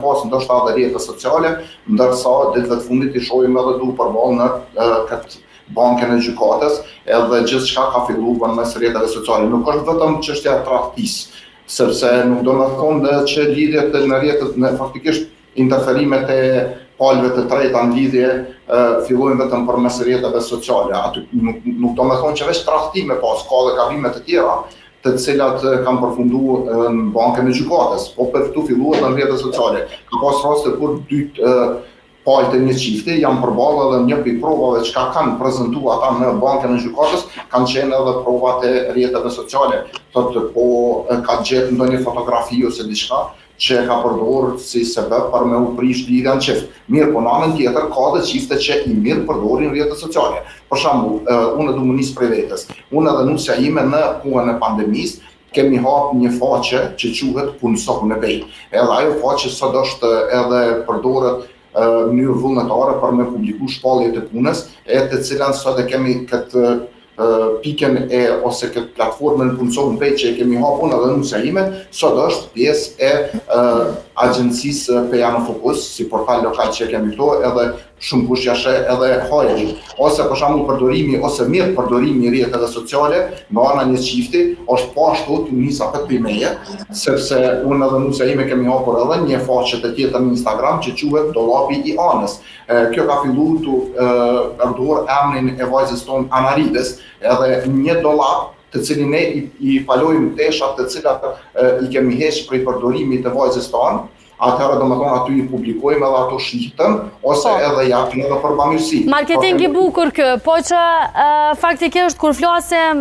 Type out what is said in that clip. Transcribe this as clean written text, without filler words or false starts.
pas ndoshta edhe rrjetet sociale, ndërsa ditëve të fundit i shohim edhe duke përballë në këtë bankën e gjykatës, edhe gjithçka ka filluar mes rrjeteve sociale. Nuk është vetëm çështja e tradhtisë, sepse nuk do të thonë që lidhjet në rrjetet faktikisht interferimet e palëve të treta në lidhje fillojnë vetëm përmes rrjeteve sociale. Aty nuk do të thonë që veç tradhtime pas, ka dhe gabimet të tjera të cilat kanë përfunduar në bankën e gjykatës, po për këtu filluar në rrjetet sociale. Ka pas raste kur dy palët e një çifti janë përballë edhe një prej provave që kanë prezantuar ata në bankën e gjykatës kanë qenë edhe provat e rrjeteve sociale. Thotë po ka gjetë ndonjë fotografi ose diçka që ka përdorur si sebeb për me u prish lidhja në çift. Mirë, po në anën tjetër ka dhe çifte që i mirë përdorin rrjetet sociale. Për shembull, unë du më nis prej vetes. Unë edhe nusja ime në kohën e pandemisë kemi hapë një faqe që quhet Punësohu në Bej. Edhe ajo faqe sot është edhe përdoret në mënyrë vullnetare për me publiku shpalljet e punës, e të cilën sot e kemi këtë pikën ose këtë platformën Punësohu në Bej që e kemi hapur edhe nusja ime, sot është pjesë e agjencisë Pejano Fokus, si portal lokal që e kemi këto, edhe shumë kush jashe edhe hajri. Ose për shembull përdorimi ose mirë përdorimi i rrjeteve sociale nga ana një çifti është po ashtu të nisa për meje, sepse unë edhe nusja ime kemi hapur edhe një faqe të tjetër në Instagram që quhet Dollapi i Anës. Kjo ka filluar të përdor emrin e vajzës tonë Anarides, edhe një dollap të cilin ne i palojmë teshat të cilat i kemi heqë prej përdorimit të vajzës tonë, atëherë do të thonë aty i publikojmë edhe ato shihten ose edhe japim edhe për bamirësi. Marketing i bukur kë, po që faktikisht kur flasim